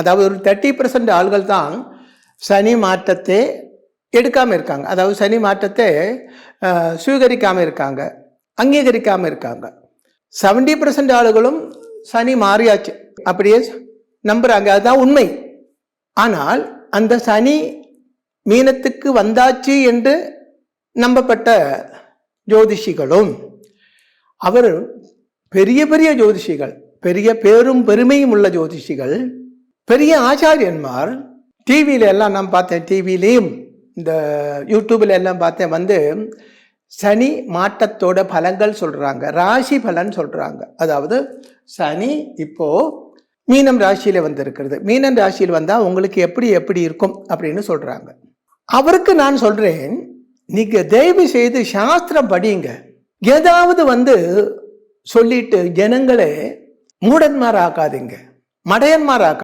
அதாவது ஒரு 30% ஆள்கள் தான் சனி மாற்றத்தை எடுக்காமல் இருக்காங்க. அதாவது சனி மாற்றத்தை சுவீகரிக்காமல் இருக்காங்க, அங்கீகரிக்காமல் இருக்காங்க. 70% ஆளுகளும் சனி மாறியாச்சு அப்படியே நம்புறாங்க, அதுதான் உண்மை. ஆனால் அந்த சனி மீனத்துக்கு வந்தாச்சு என்று நம்பப்பட்ட ஜோதிஷிகளும், அவர் பெரிய பெரிய ஜோதிஷிகள், பெரிய பேரும் பெருமையும் உள்ள ஜோதிஷிகள், பெரிய ஆச்சாரியன்மார், டிவியில எல்லாம் நான் பார்த்தேன், டிவிலையும் இந்த யூடியூப்ல எல்லாம் பார்த்தேன், வந்து சனி மாற்றத்தோட பலன்கள் சொல்றாங்க, ராசி பலன் சொல்றாங்க. அதாவது சனி இப்போ மீனம் ராசியில வந்திருக்கிறது, மீனம் ராசியில் வந்தா உங்களுக்கு எப்படி எப்படி இருக்கும் அப்படின்னு சொல்றாங்க. அவருக்கு நான் சொல்றேன், நீங்க தயவு செய்து சாஸ்திரம் படிங்க. ஏதாவது வந்து சொல்லிட்டு ஜனங்களை மூடன்மார் ஆக்காதீங்க, மடையன்மார் ஆக்காதீங்க.